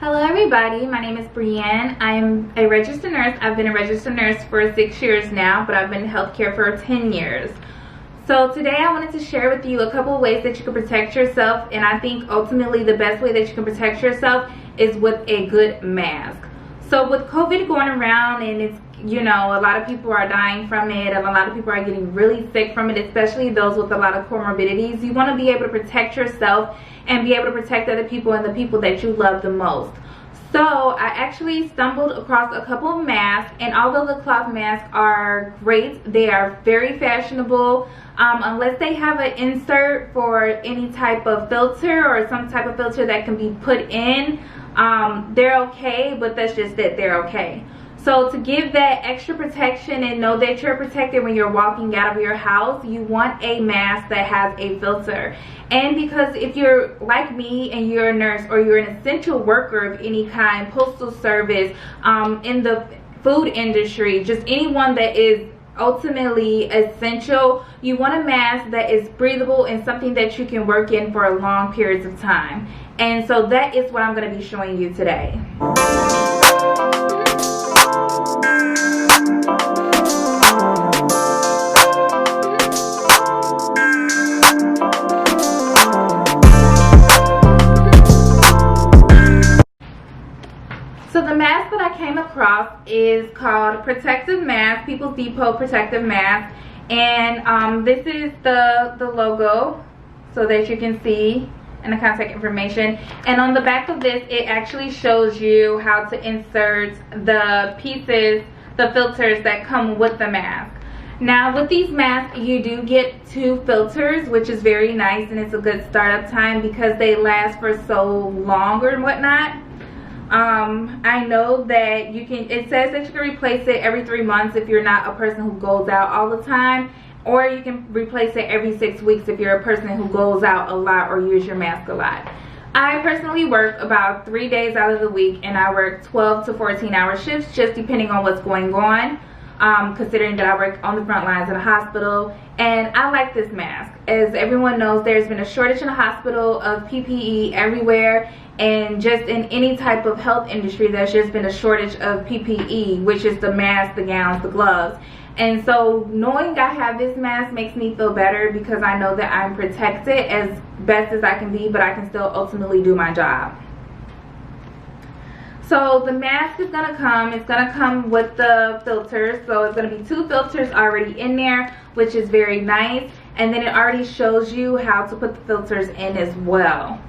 Hello everybody, my name is Brienne. I'm a registered nurse. I've been a registered nurse for 6 years now, but I've been in healthcare for 10 years. So today I wanted to share with you a couple of ways that you can protect yourself, and I think ultimately the best way that you can protect yourself is with a good mask. So with COVID going around, and it's, you know, a lot of people are dying from it, and a lot of people are getting really sick from it, especially those with a lot of comorbidities. You want to be able to protect yourself and be able to protect other people and the people that you love the most. So I actually stumbled across a couple of masks, and although the cloth masks are great, they are very fashionable. Unless they have an insert for any type of filter or some type of filter that can be put in, they're okay, but that's just it, they're okay. So to give that extra protection and know that you're protected when you're walking out of your house, you want a mask that has a filter. And because if you're like me and you're a nurse or you're an essential worker of any kind, postal service, in the food industry, just anyone that is ultimately essential, you want a mask that is breathable and something that you can work in for long periods of time. And so that is what I'm going to be showing you today. So the mask that I came across is called Protective Mask, People's Depot Protective Mask, and this is the logo so that you can see, and the contact information. And on the back of this, it actually shows you how to insert the pieces, the filters that come with the mask. Now with these masks, you do get 2 filters, which is very nice, and it's a good startup time because they last for so long or whatnot. I know that you can, it says that you can replace it every 3 months if you're not a person who goes out all the time, or you can replace it every 6 weeks if you're a person who goes out a lot or use your mask a lot. I personally work about 3 days out of the week, and I work 12 to 14 hour shifts, just depending on what's going on, considering that I work on the front lines in a hospital. And I like this mask. As everyone knows, there's been a shortage in the hospital of PPE everywhere, and just in any type of health industry, there's just been a shortage of PPE, which is the masks, the gowns, the gloves. And so knowing I have this mask makes me feel better because I know that I'm protected as best as I can be, but I can still ultimately do my job. So the mask is going to come, it's going to come with the filters. So it's going to be 2 filters already in there, which is very nice. And then it already shows you how to put the filters in as well.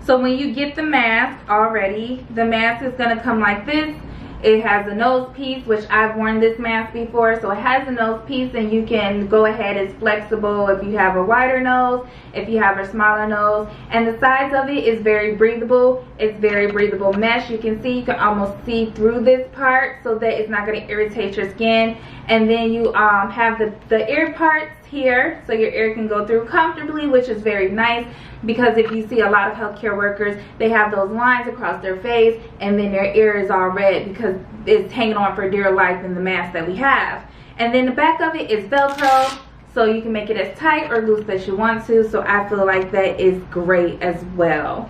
So when you get the mask already, the mask is going to come like this. It has a nose piece, which I've worn this mask before, so it has a nose piece, and you can go ahead, it's flexible if you have a wider nose, if you have a smaller nose, and the size of it is very breathable. It's very breathable mesh. You can see, you can almost see through this part so that it's not going to irritate your skin. And then you have the ear parts here, so your ear can go through comfortably, which is very nice, because if you see a lot of healthcare workers, they have those lines across their face, and then their ear is all red because it's hanging on for dear life in the mask that we have. And then the back of it is Velcro, so you can make it as tight or loose as you want to. So I feel like that is great as well.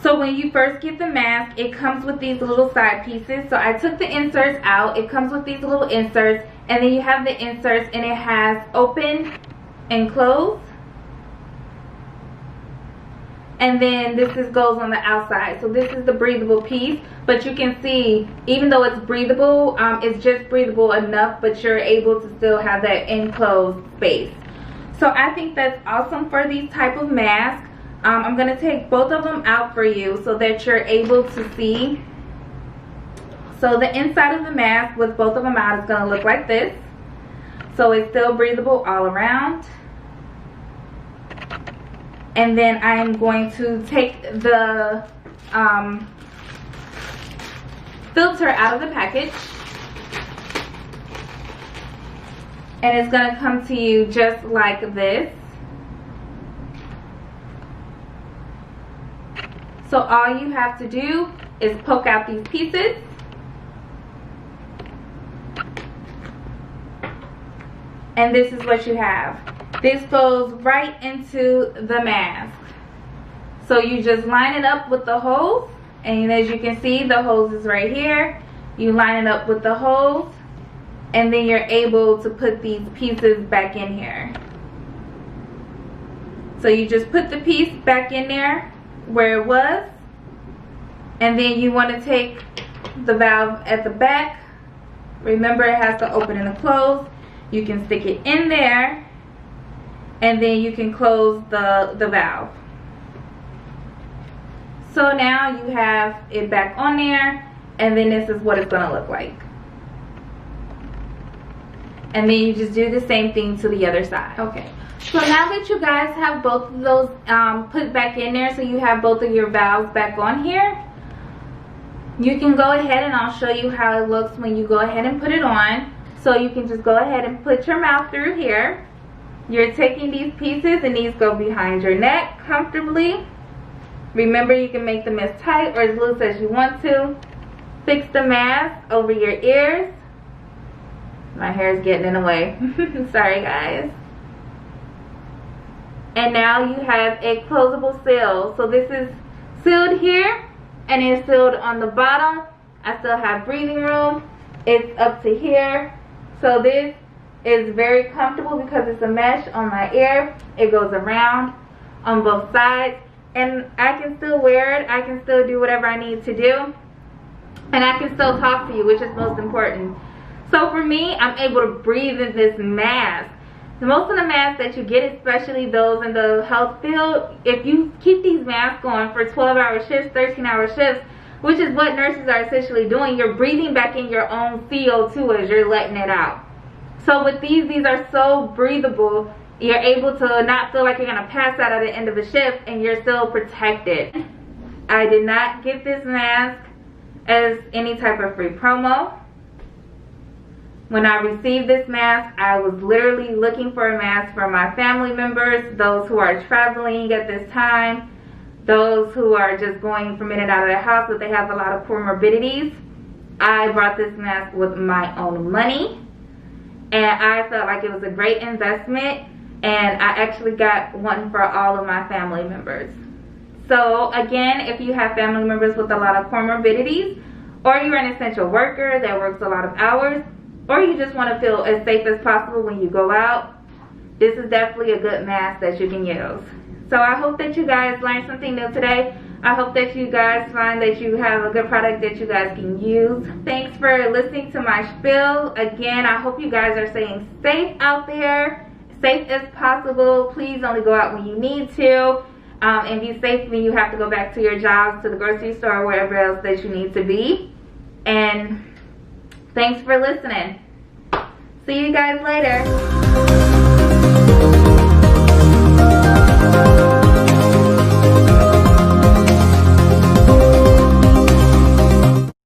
So when you first get the mask, it comes with these little side pieces. So I took the inserts out. It comes with these little inserts, and then you have the inserts, and it has open and close. And then this goes on the outside. So this is the breathable piece, but you can see, even though it's breathable, it's just breathable enough, but you're able to still have that enclosed space. So I think that's awesome for these type of masks. I'm going to take both of them out for you so that you're able to see. So the inside of the mask with both of them out is going to look like this. So it's still breathable all around. And then I'm going to take the filter out of the package. And it's going to come to you just like this. So all you have to do is poke out these pieces. And this is what you have. This goes right into the mask. So you just line it up with the holes and as you can see, the hose is right here. You line it up with the hose, and then you're able to put these pieces back in here. So you just put the piece back in there where it was, and then you want to take the valve at the back. Remember, it has to open and close. You can stick it in there, and then you can close the valve. So now you have it back on there, and then this is what it's going to look like. And then you just do the same thing to the other side. Okay, so now that you guys have both of those put back in there, so you have both of your valves back on here, you can go ahead and I'll show you how it looks when you go ahead and put it on. So you can just go ahead and put your mouth through here. You're taking these pieces, and these go behind your neck comfortably. Remember, you can make them as tight or as loose as you want to. Fix the mask over your ears. My hair is getting in the way. Sorry, guys. And now you have a closable seal. So this is sealed here, and it's sealed on the bottom. I still have breathing room. It's up to here. So this is very comfortable because it's a mesh on my ear. It goes around on both sides, and I can still wear it. I can still do whatever I need to do, and I can still talk to you, which is most important. So for me, I'm able to breathe in this mask. Most of the masks that you get, especially those in the health field, if you keep these masks on for 12-hour shifts, 13-hour shifts, which is what nurses are essentially doing, you're breathing back in your own CO2 as you're letting it out. So with these are so breathable. You're able to not feel like you're going to pass out at the end of a shift, and you're still protected. I did not get this mask as any type of free promo. When I received this mask, I was literally looking for a mask for my family members, those who are traveling at this time, those who are just going from in and out of their house, but they have a lot of comorbidities. I bought this mask with my own money, and I felt like it was a great investment, and I actually got one for all of my family members. So again, if you have family members with a lot of comorbidities, or you're an essential worker that works a lot of hours, or you just want to feel as safe as possible when you go out, this is definitely a good mask that you can use. So I hope that you guys learned something new today. I hope that you guys find that you have a good product that you guys can use. Thanks for listening to my spiel. Again, I hope you guys are staying safe out there, safe as possible. Please only go out when you need to, and be safe when you have to go back to your jobs, to the grocery store, or wherever else that you need to be. And thanks for listening. See you guys later.